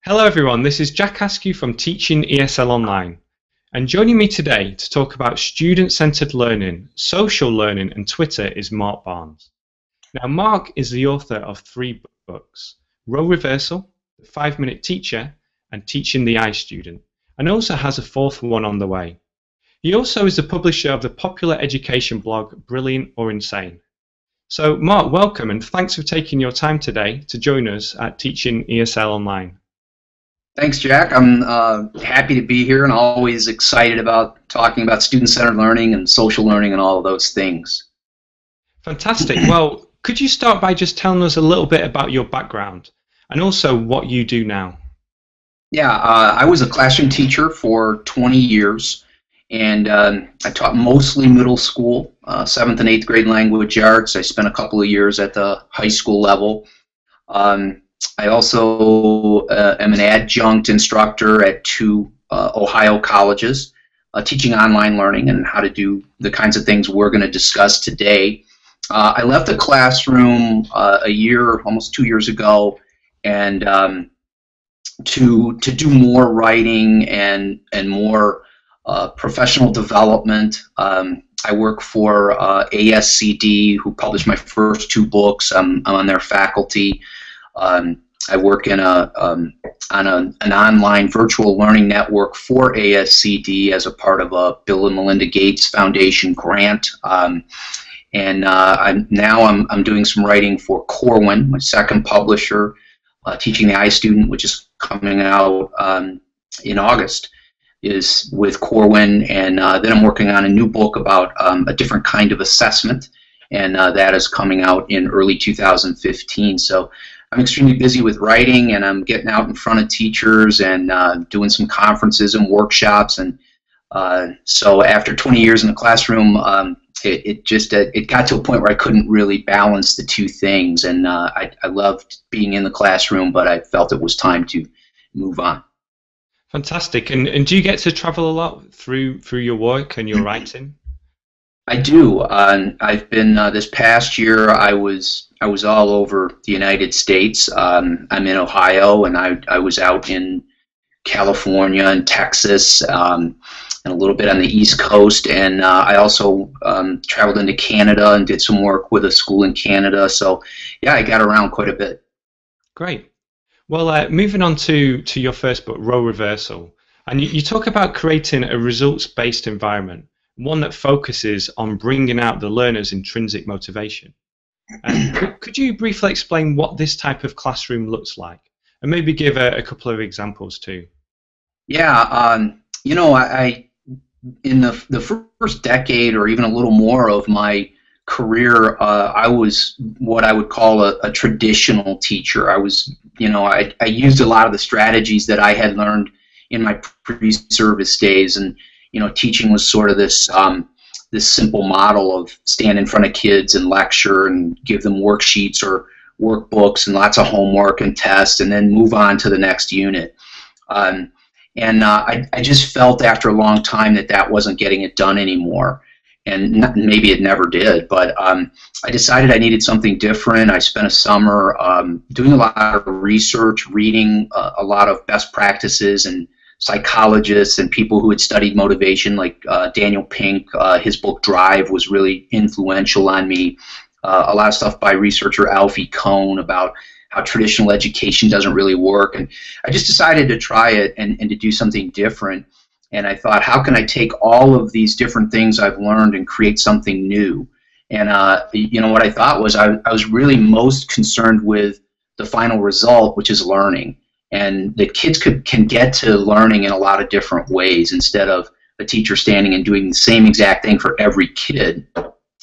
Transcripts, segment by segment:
Hello everyone, this is Jack Askew from Teaching ESL Online, and joining me today to talk about student-centered learning, social learning and Twitter is Mark Barnes. Now Mark is the author of 3 books, Role Reversal, The 5-Minute Teacher and Teaching the iStudent, and also has a 4th one on the way. He also is the publisher of the popular education blog Brilliant or Insane. So Mark, welcome and thanks for taking your time today to join us at Teaching ESL Online. Thanks, Jack. I'm happy to be here and always excited about talking about student-centered learning and social learning and all of those things. Fantastic. Well, could you start by just telling us a little bit about your background and also what you do now? Yeah, I was a classroom teacher for 20 years, and I taught mostly middle school, 7th and 8th grade language arts. I spent a couple of years at the high school level. I also am an adjunct instructor at 2 Ohio colleges, teaching online learning and how to do the kinds of things we're going to discuss today. I left the classroom a year, almost 2 years ago, and to do more writing and more professional development. I work for ASCD, who published my first 2 books. I'm on their faculty. I work in on an online virtual learning network for ASCD as a part of a Bill and Melinda Gates Foundation grant. I'm doing some writing for Corwin, my second publisher, Teaching the iStudent, which is coming out in August, is with Corwin, and then I'm working on a new book about a different kind of assessment, and that is coming out in early 2015. So I'm extremely busy with writing, and I'm getting out in front of teachers and doing some conferences and workshops. And so after 20 years in the classroom, it got to a point where I couldn't really balance the 2 things. And I loved being in the classroom, but I felt it was time to move on. Fantastic. And do you get to travel a lot through your work and your writing? I do. I've been this past year. I was all over the United States. I'm in Ohio, and I was out in California and Texas, and a little bit on the East Coast. And I also traveled into Canada and did some work with a school in Canada. So yeah, I got around quite a bit. Great. Well, moving on to your first book, Role Reversal, and you talk about creating a results-based environment, one that focuses on bringing out the learner's intrinsic motivation. Could you briefly explain what this type of classroom looks like, and maybe give a couple of examples too? Yeah, you know, I in the first decade or even a little more of my career, I was what I would call a traditional teacher. I was, you know, I used a lot of the strategies that I had learned in my pre-service days, and you know, teaching was sort of this this simple model of stand in front of kids and lecture and give them worksheets or workbooks and lots of homework and tests, and then move on to the next unit. I just felt after a long time that wasn't getting it done anymore, and maybe it never did. But I decided I needed something different. I spent a summer doing a lot of research, reading a lot of best practices and psychologists and people who had studied motivation, like Daniel Pink. His book Drive was really influential on me. A lot of stuff by researcher Alfie Kohn about how traditional education doesn't really work. And I just decided to try it and to do something different. And I thought, how can I take all of these different things I've learned and create something new? And you know, what I thought was I was really most concerned with the final result, which is learning. And the kids can get to learning in a lot of different ways, instead of a teacher standing and doing the same exact thing for every kid.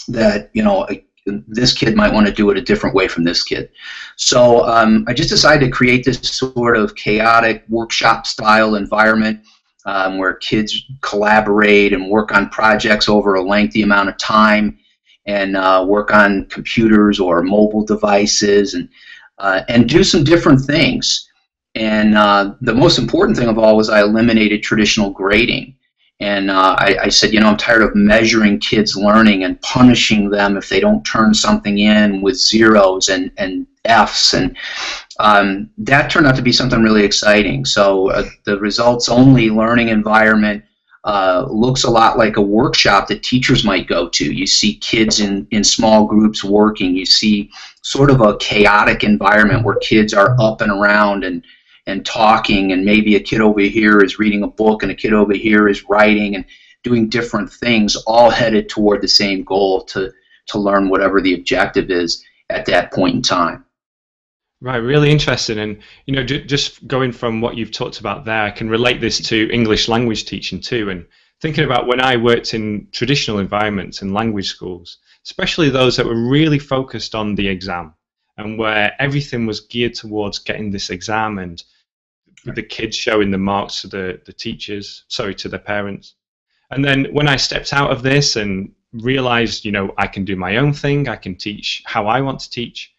That, you know, this kid might want to do it a different way from this kid. So I just decided to create this sort of chaotic workshop-style environment where kids collaborate and work on projects over a lengthy amount of time, and work on computers or mobile devices, and do some different things. And the most important thing of all was I eliminated traditional grading. And I said, you know, I'm tired of measuring kids' learning and punishing them if they don't turn something in with zeros and Fs. And that turned out to be something really exciting. So the results-only learning environment looks a lot like a workshop that teachers might go to. You see kids in small groups working. You see sort of a chaotic environment where kids are up and around and talking, and maybe a kid over here is reading a book and a kid over here is writing and doing different things, all headed toward the same goal to learn whatever the objective is at that point in time. Right, really interesting. And you know, just going from what you've talked about there, I can relate this to English language teaching too. And thinking about when I worked in traditional environments and language schools, especially those that were really focused on the exam and where everything was geared towards getting this exam, and the kids showing the marks to the teachers, sorry, to the parents. And then when I stepped out of this and realized, you know, I can do my own thing, I can teach how I want to teach.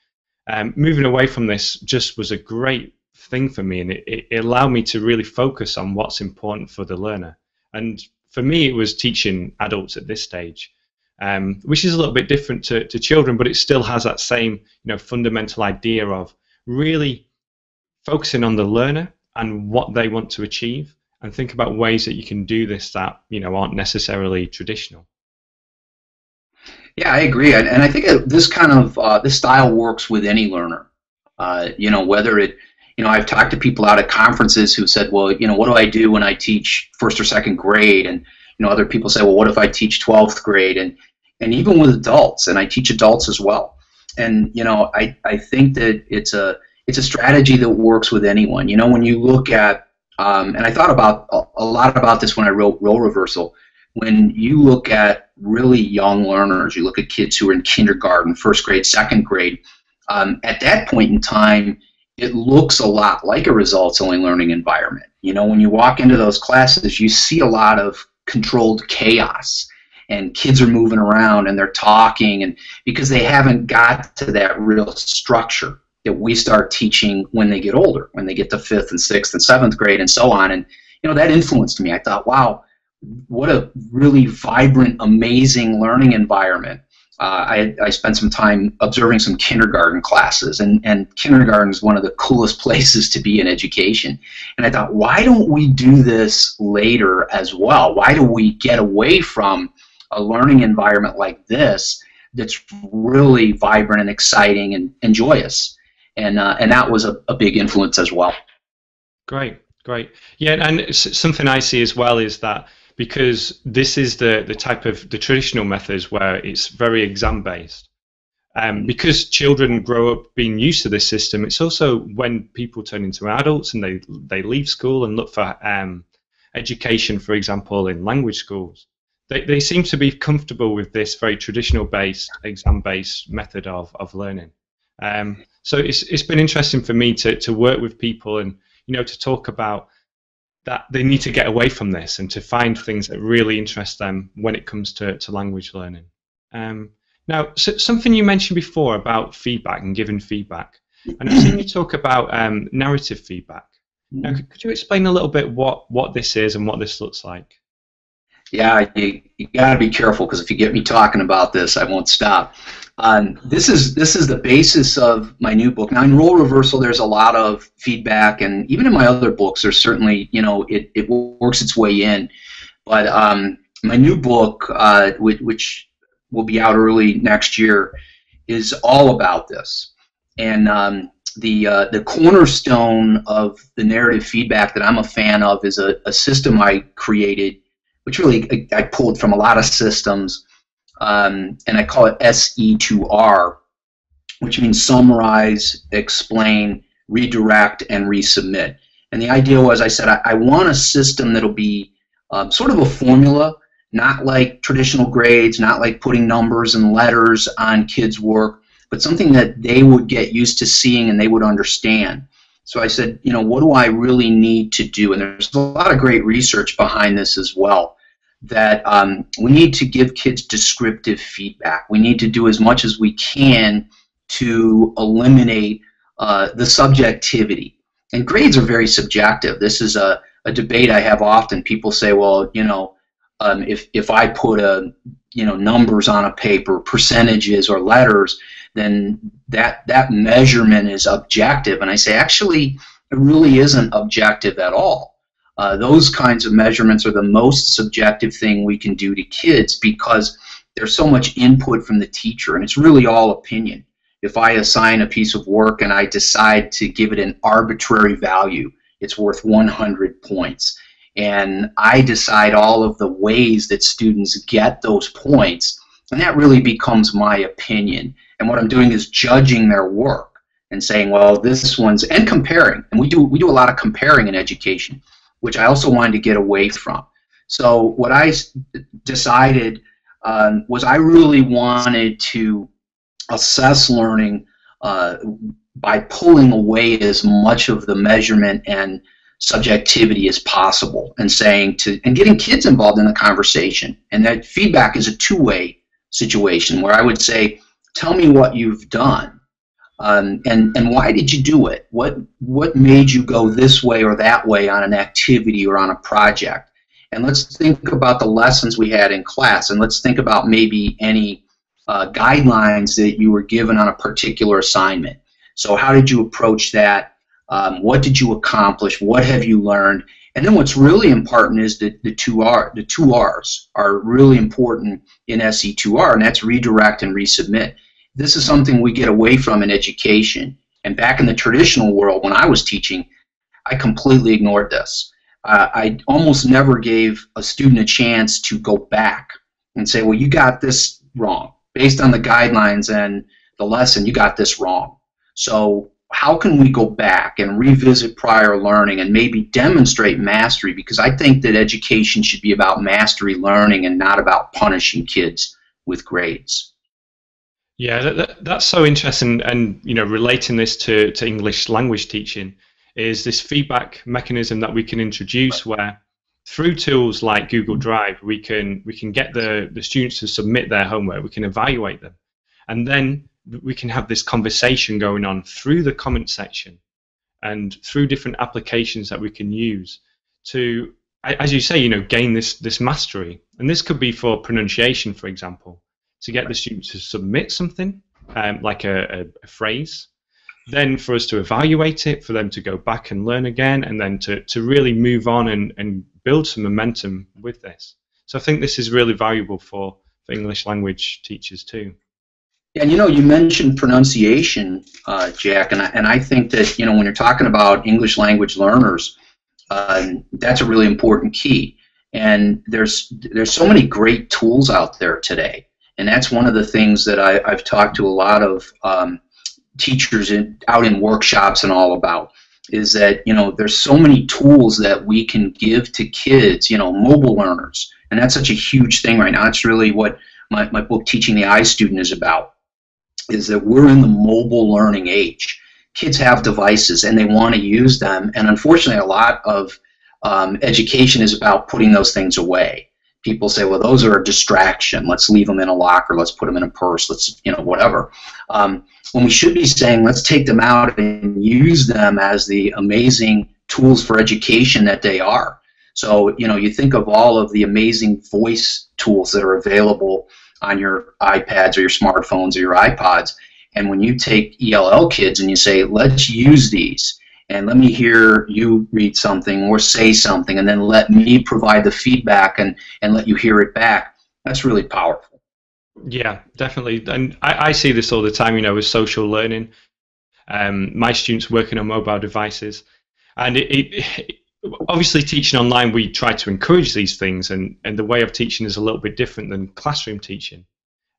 Moving away from this just was a great thing for me, and it allowed me to really focus on what's important for the learner. And for me, it was teaching adults at this stage, which is a little bit different to children, but it still has that same, you know, fundamental idea of really focusing on the learner and what they want to achieve, and think about ways that you can do this that, you know, aren't necessarily traditional. Yeah, I agree, and I think this kind of this style works with any learner. You know, whether it, you know, I've talked to people out at conferences who said, well, you know, what do I do when I teach first or second grade? And you know, other people say, well, what if I teach 12th grade? And even with adults, and I teach adults as well. And you know, I think that it's a strategy that works with anyone. You know, when you look at and I thought about a lot about this when I wrote Role Reversal. When you look at really young learners, you look at kids who are in kindergarten, first grade, second grade, at that point in time, it looks a lot like a results-only learning environment. You know, when you walk into those classes, you see a lot of controlled chaos, and kids are moving around and they're talking, and because they haven't got to that real structure that we start teaching when they get older, when they get to 5th and 6th and 7th grade and so on. And you know, that influenced me. I thought, wow, what a really vibrant, amazing learning environment. I spent some time observing some kindergarten classes, and kindergarten is one of the coolest places to be in education. And I thought, why don't we do this later as well? Why do we get away from a learning environment like this that's really vibrant and exciting and joyous? And that was a big influence as well. Great, great. Yeah, and something I see as well is that because this is the type of the traditional methods where it's very exam based, because children grow up being used to this system, it's also when people turn into adults and they leave school and look for education, for example, in language schools, they seem to be comfortable with this very traditional based, exam based method of learning. So it's been interesting for me to work with people and, you know, to talk about that they need to get away from this and to find things that really interest them when it comes to language learning. Now, something you mentioned before about feedback and giving feedback, and I've seen you talk about narrative feedback. Now, could you explain a little bit what this is and what this looks like? Yeah, you got to be careful, because if you get me talking about this, I won't stop. This is the basis of my new book. Now, in Role Reversal, there's a lot of feedback, and even in my other books, there's certainly, you know, it works its way in. But my new book, which will be out early next year, is all about this. And the cornerstone of the narrative feedback that I'm a fan of is a system I created, which really I pulled from a lot of systems. And I call it SE2R, which means summarize, explain, redirect, and resubmit. And the idea was, I said, I want a system that'll be sort of a formula, not like traditional grades, not like putting numbers and letters on kids' work, but something that they would get used to seeing and they would understand. So I said, you know, what do I really need to do? And there's a lot of great research behind this as well, that we need to give kids descriptive feedback. We need to do as much as we can to eliminate the subjectivity. And grades are very subjective. This is a debate I have often. People say, well, you know, if I put numbers on a paper, percentages or letters, then that measurement is objective. And I say, actually, it really isn't objective at all. Those kinds of measurements are the most subjective thing we can do to kids because there's so much input from the teacher, and it's really all opinion. If I assign a piece of work and I decide to give it an arbitrary value, it's worth 100 points. And I decide all of the ways that students get those points, and that really becomes my opinion. And what I'm doing is judging their work and saying, well, this one's, and comparing. And we do a lot of comparing in education, which I also wanted to get away from. So what I decided was I really wanted to assess learning by pulling away as much of the measurement and subjectivity as possible, and getting kids involved in the conversation. And that feedback is a two-way situation where I would say, tell me what you've done, and why did you do it? What made you go this way or that way on an activity or on a project? And let's think about the lessons we had in class, and let's think about maybe any guidelines that you were given on a particular assignment. So how did you approach that? What did you accomplish? What have you learned? And then what's really important is the two R's are really important in SE2R, and that's redirect and resubmit. This is something we get away from in education. And back in the traditional world, when I was teaching, I completely ignored this. I almost never gave a student a chance to go back and say, well, you got this wrong. Based on the guidelines and the lesson, you got this wrong. So how can we go back and revisit prior learning and maybe demonstrate mastery? Because I think that education should be about mastery learning and not about punishing kids with grades. Yeah, that's so interesting, and relating this to English language teaching is this feedback mechanism that we can introduce where through tools like Google Drive we can get the students to submit their homework, we can evaluate them, and then we can have this conversation going on through the comment section and through different applications that we can use to, as you say, gain this mastery. And this could be for pronunciation, for example, to get the students to submit something like a phrase, then for us to evaluate it, for them to go back and learn again, and then to really move on and build some momentum with this. So I think this is really valuable for English language teachers too. And you mentioned pronunciation, Jack, and I think that when you're talking about English language learners, that's a really important key. And there's so many great tools out there today, and that's one of the things that I've talked to a lot of teachers out in workshops and all about, is that there's so many tools that we can give to kids, mobile learners, and that's such a huge thing right now. That's really what my book Teaching the iStudent is about. Is that we're in the mobile learning age. Kids have devices and they want to use them, and unfortunately a lot of education is about putting those things away. People say, well, those are a distraction, let's leave them in a locker, let's put them in a purse, let's whatever. When we should be saying, let's take them out and use them as the amazing tools for education that they are. So you think of all of the amazing voice tools that are available on your iPads or your smartphones or your iPods, and when you take ELL kids and you say, let's use these, and let me hear you read something or say something, and then let me provide the feedback and let you hear it back, that's really powerful. Yeah, definitely. And I see this all the time, with social learning. My students working on mobile devices, and obviously teaching online, we try to encourage these things, and the way of teaching is a little bit different than classroom teaching.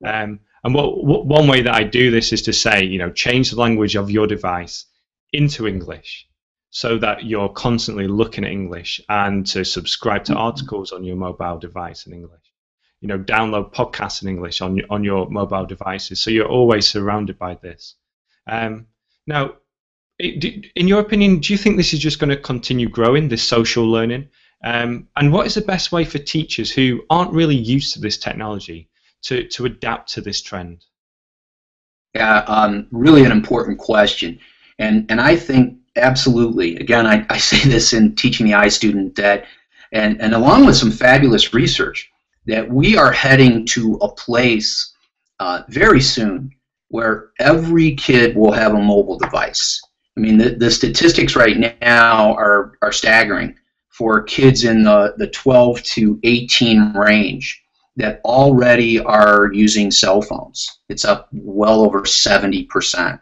And one way that I do this is to say, change the language of your device into English so that you're constantly looking at English, and to subscribe to articles on your mobile device in English. Download podcasts in English on your mobile devices, so you're always surrounded by this. Now, in your opinion, do you think this is just going to continue growing, this social learning? And what is the best way for teachers who aren't really used to this technology to adapt to this trend? Yeah, really an important question. And I think absolutely, again, I say this in Teaching the iStudent, that, and along with some fabulous research, that we are heading to a place very soon where every kid will have a mobile device. I mean, the statistics right now are staggering for kids in the 12 to 18 range that already are using cell phones. It's up well over 70%.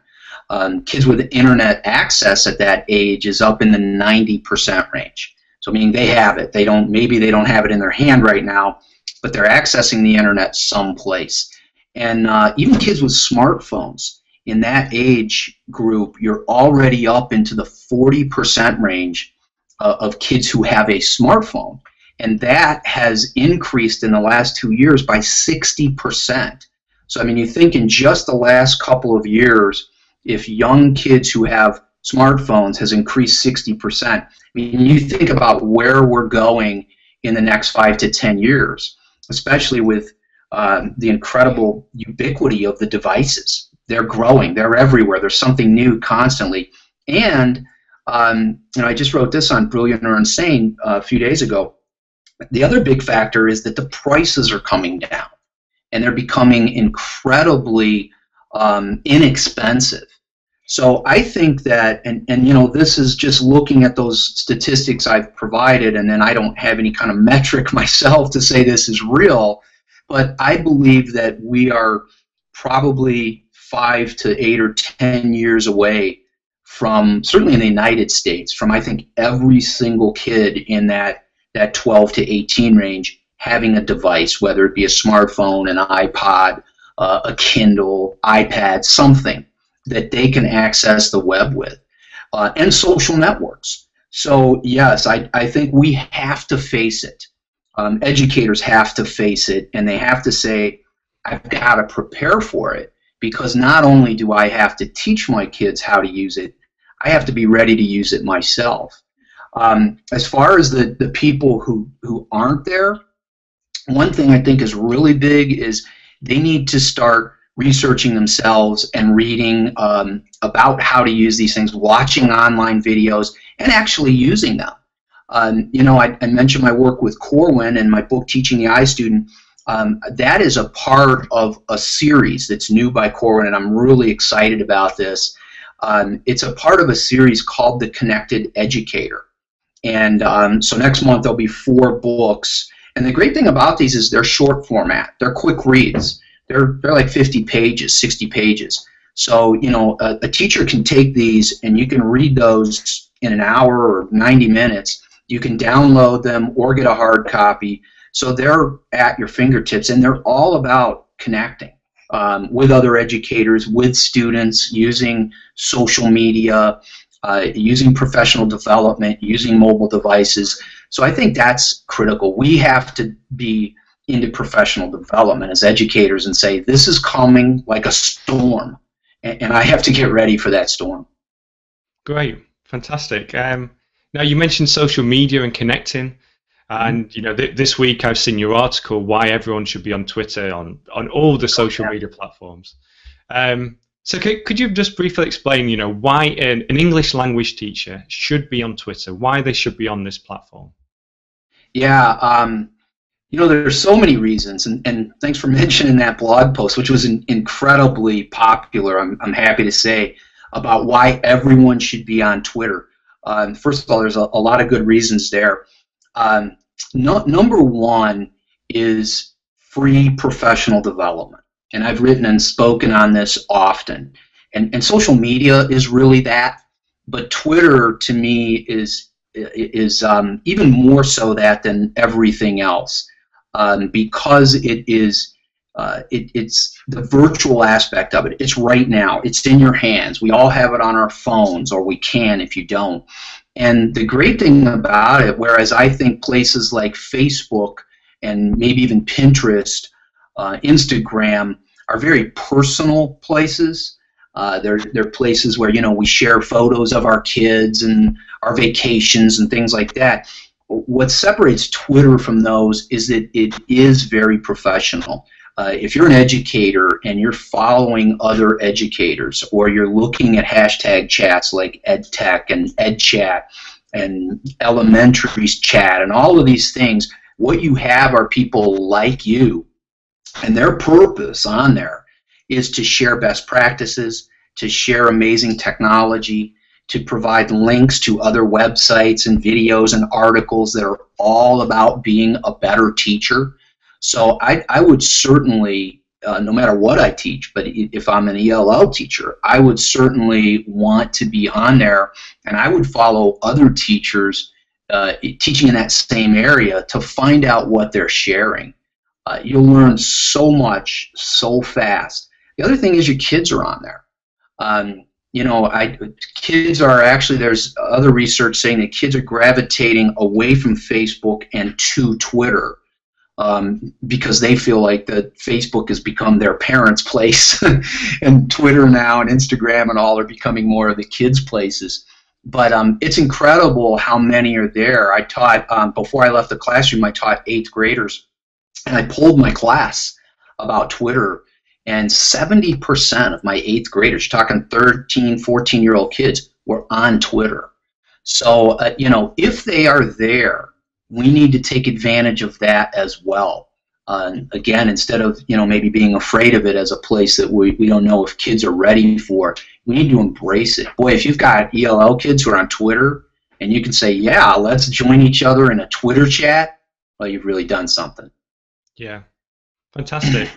Kids with internet access at that age is up in the 90% range. So meaning they have it. Maybe they don't have it in their hand right now, but they're accessing the internet someplace. And even kids with smartphones, in that age group, you're already up into the 40% range of kids who have a smartphone. And that has increased in the last 2 years by 60%. So, I mean, you think in just the last couple of years, if young kids who have smartphones has increased 60%, I mean, you think about where we're going in the next 5 to 10 years, especially with the incredible ubiquity of the devices. They're growing. They're everywhere. There's something new constantly. And I just wrote this on Brilliant or Insane a few days ago. The other big factor is that the prices are coming down, and they're becoming incredibly inexpensive. So I think that, and this is just looking at those statistics I've provided, and then I don't have any kind of metric myself to say this is real, but I believe that we are probably 5 to 8 or 10 years away from, certainly in the United States, from I think every single kid in that 12 to 18 range having a device, whether it be a smartphone, an iPod, a Kindle, iPad, something that they can access the web with, and social networks. So yes, I think we have to face it. Educators have to face it, and they have to say, I've got to prepare for it, because not only do I have to teach my kids how to use it, I have to be ready to use it myself. As far as the people who aren't there, one thing I think is really big is they need to start researching themselves and reading about how to use these things, watching online videos, and actually using them. I mentioned my work with Corwin and my book, Teaching the iStudent. That is a part of a series that's new by Corwin, and I'm really excited about this. It's a part of a series called The Connected Educator. And so next month there'll be 4 books. And the great thing about these is they're short format. They're quick reads. They're like 50 pages, 60 pages. So, a teacher can take these and you can read those in an hour or 90 minutes. You can download them or get a hard copy. So they're at your fingertips, and they're all about connecting with other educators, with students, using social media, using professional development, using mobile devices. So I think that's critical. We have to be into professional development as educators and say, this is coming like a storm, and I have to get ready for that storm. Great, fantastic. Now you mentioned social media and connecting, and this week I've seen your article, why everyone should be on Twitter, on all the social media platforms. So could you just briefly explain, why an English language teacher should be on Twitter, why they should be on this platform? Yeah, there's so many reasons, and thanks for mentioning that blog post, which was incredibly popular, I'm happy to say, about why everyone should be on Twitter. First of all, there's a lot of good reasons there. Number one is free professional development. And I've written and spoken on this often. And social media is really that. But Twitter, to me, is even more so that than everything else, because it's the virtual aspect of it. It's right now. It's in your hands. We all have it on our phones, or we can if you don't. And the great thing about it, whereas I think places like Facebook and maybe even Pinterest, Instagram are very personal places. They're places where we share photos of our kids and our vacations and things like that. What separates Twitter from those is that it is very professional. If you're an educator and you're following other educators, or you're looking at hashtag chats like EdTech and EdChat and Elementaries Chat and all of these things, what you have are people like you, and their purpose on there is to share best practices, to share amazing technology, to provide links to other websites and videos and articles that are all about being a better teacher. So I would certainly, no matter what I teach, but if I'm an ELL teacher, I would certainly want to be on there, and I would follow other teachers teaching in that same area to find out what they're sharing. You'll learn so much so fast. The other thing is your kids are on there. Kids are actually, there's other research saying that kids are gravitating away from Facebook and to Twitter because they feel like that Facebook has become their parents' place, and Twitter now and Instagram and all are becoming more of the kids' places. But it's incredible how many are there. I taught, before I left the classroom, I taught 8th graders, and I polled my class about Twitter, and 70% of my 8th graders, you're talking 13, 14-year-old kids, were on Twitter. So, if they are there, we need to take advantage of that as well. Again, instead of maybe being afraid of it as a place that we don't know if kids are ready for, we need to embrace it. Boy, if you've got ELL kids who are on Twitter and you can say, yeah, let's join each other in a Twitter chat, well, you've really done something. Yeah, fantastic.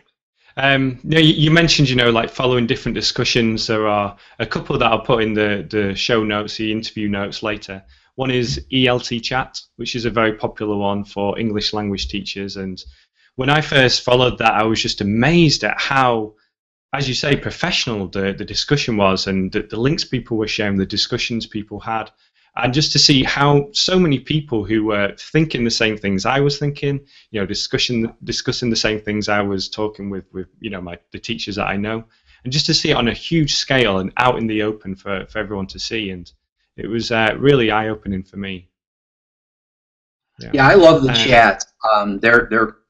You mentioned, like following different discussions. There are a couple that I'll put in the show notes, the interview notes later. One is ELT Chat, which is a very popular one for English language teachers. And when I first followed that, I was just amazed at how, as you say, professional the discussion was, and the links people were sharing, the discussions people had. And just to see how so many people who were thinking the same things I was thinking, discussing the same things I was talking with the teachers that I know, and just to see it on a huge scale and out in the open for everyone to see, and it was really eye-opening for me. Yeah, I love the chat.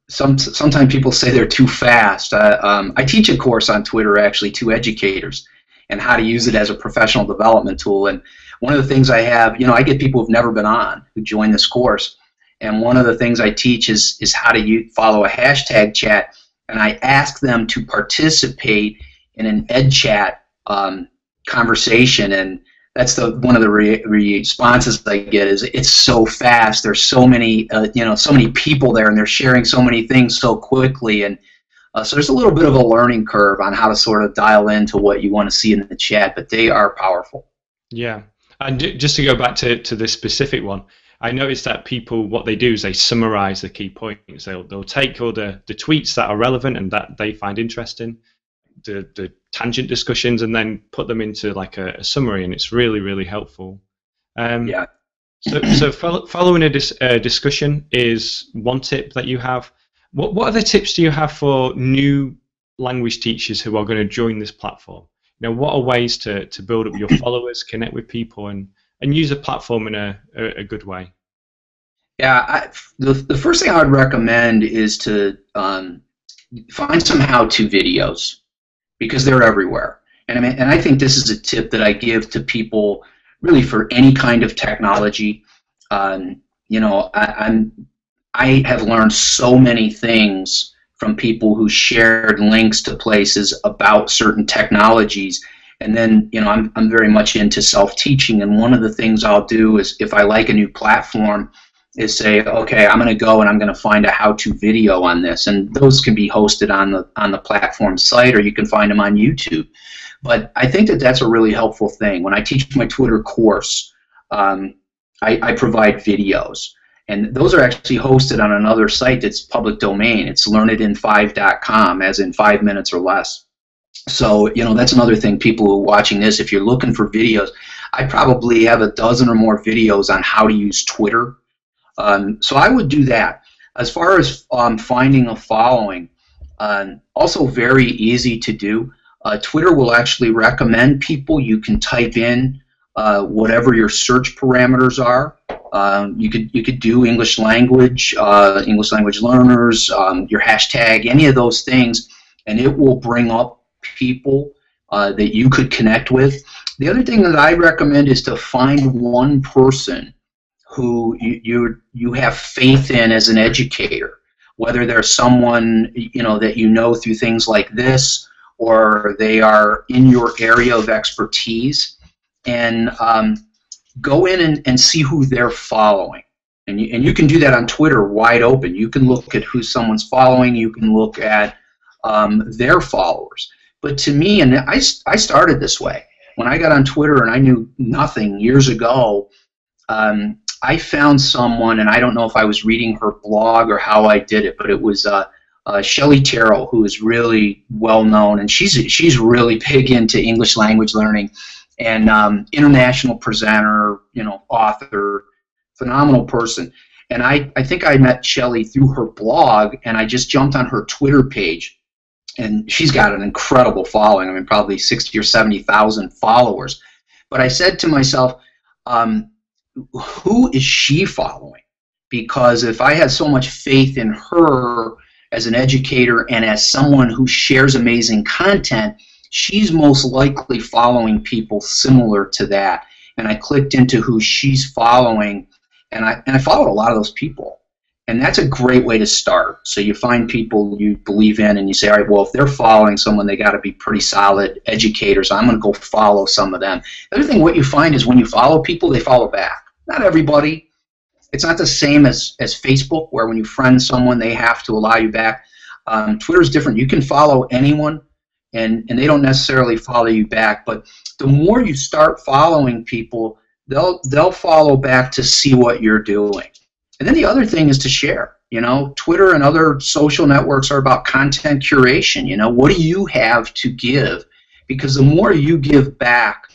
Sometimes people say they're too fast. I teach a course on Twitter actually to educators and how to use it as a professional development tool. And one of the things I have, I get people who've never been on who join this course, and one of the things I teach is how to follow a hashtag chat, and I ask them to participate in an EdChat conversation, and that's one of the responses I get is it's so fast. There's so many so many people there, and they're sharing so many things so quickly, and so there's a little bit of a learning curve on how to sort of dial into what you want to see in the chat, but they are powerful. Yeah. And just to go back to this specific one, I noticed that people, what they do is they summarize the key points. They'll take all the tweets that are relevant and that they find interesting, the tangent discussions, and then put them into like a summary, and it's really, really helpful. Yeah. So following a discussion is one tip that you have. What other tips do you have for new language teachers who are going to join this platform? What are ways to build up your followers, connect with people, and use a platform in a good way? Yeah, the first thing I would recommend is to find some how-to videos, because they're everywhere. And I think this is a tip that I give to people really for any kind of technology. I have learned so many things from people who shared links to places about certain technologies. And then, I'm very much into self-teaching, and one of the things I'll do is, if I like a new platform, is say, okay, I'm going to go and I'm going to find a how-to video on this, and those can be hosted on the platform site, or you can find them on YouTube. But I think that that's a really helpful thing. When I teach my Twitter course, I provide videos. And those are actually hosted on another site that's public domain. It's learnitin5.com, as in 5 minutes or less. So, that's another thing, people who are watching this, if you're looking for videos, I probably have a dozen or more videos on how to use Twitter. So I would do that. As far as finding a following, also very easy to do. Twitter will actually recommend people. You can type in whatever your search parameters are. You could do English language learners, your hashtag, any of those things, and it will bring up people that you could connect with. The other thing that I recommend is to find one person who you have faith in as an educator, whether there's someone that you know through things like this, or they are in your area of expertise, and go in and see who they're following. And you can do that on Twitter wide open. You can look at who someone's following. You can look at their followers. But to me, and I started this way. When I got on Twitter and I knew nothing years ago, I found someone, and I don't know if I was reading her blog or how I did it, but it was Shelley Terrell, who is really well known, and she's really big into English language learning, and international presenter, author, phenomenal person. And I think I met Shelley through her blog, and I just jumped on her Twitter page, and she's got an incredible following. I mean, probably 60 or 70,000 followers. But I said to myself, who is she following? Because if I had so much faith in her as an educator and as someone who shares amazing content, she's most likely following people similar to that. And I clicked into who she's following, and I followed a lot of those people. And that's a great way to start. So you find people you believe in, and you say, all right, well, if they're following someone, they got to be pretty solid educators. I'm going to go follow some of them. The other thing, what you find is when you follow people, they follow back. Not everybody. It's not the same as Facebook, where when you friend someone, they have to allow you back. Twitter's different. You can follow anyone, and they don't necessarily follow you back. But the more you start following people, they'll follow back to see what you're doing. And then the other thing is to share. Twitter and other social networks are about content curation. What do you have to give? Because the more you give back,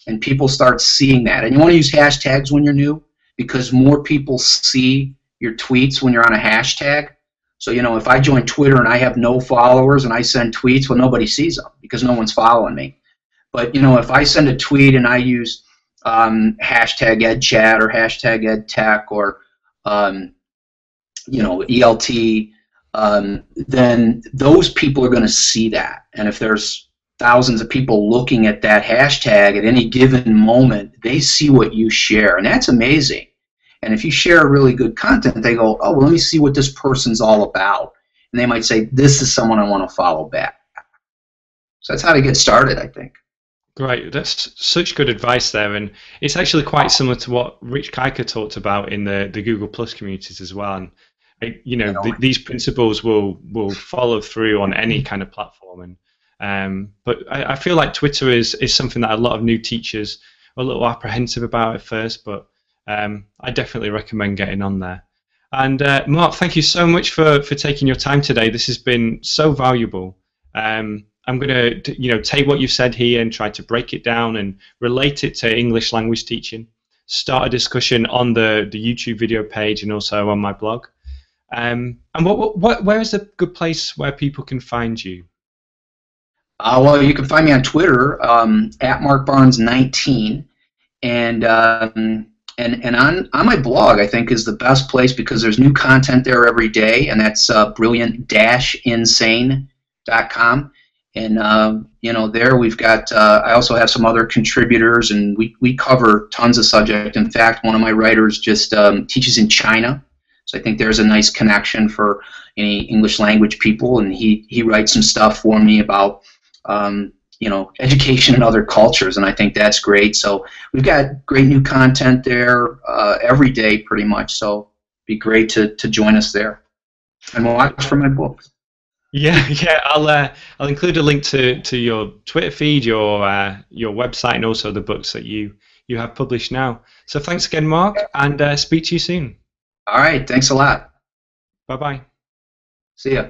and people start seeing that, and you want to use hashtags when you're new, because more people see your tweets when you're on a hashtag. So, if I join Twitter and I have no followers and I send tweets, well, nobody sees them because no one's following me. But, if I send a tweet and I use hashtag EdChat or hashtag EdTech or, ELT, then those people are going to see that. And if there's thousands of people looking at that hashtag at any given moment, they see what you share, and that's amazing. And if you share really good content, they go, oh, well, let me see what this person's all about. And they might say, this is someone I want to follow back. So that's how to get started, I think. Great. That's such good advice there. And it's actually quite similar to what Rich Kiker talked about in the Google Plus communities as well. And, these principles will follow through on any kind of platform. But I feel like Twitter is something that a lot of new teachers are a little apprehensive about at first, but I definitely recommend getting on there. And Mark, thank you so much for taking your time today. This has been so valuable. I'm going to take what you've said here and try to break it down and relate it to English language teaching. Start a discussion on the YouTube video page and also on my blog. And where is a good place where people can find you? Well, you can find me on Twitter at MarkBarnes19, and on my blog, I think, is the best place because there's new content there every day, and that's brilliant-insane.com. And there we've got. I also have some other contributors, and we cover tons of subject. In fact, one of my writers just teaches in China, so I think there's a nice connection for any English language people, and he writes some stuff for me about education in other cultures, and I think that's great. So we've got great new content there every day, pretty much. So it'd be great to join us there and watch for my books. Yeah. I'll include a link to your Twitter feed, your website, and also the books that you have published now. So thanks again, Mark, and speak to you soon. All right. Thanks a lot. Bye-bye. See ya.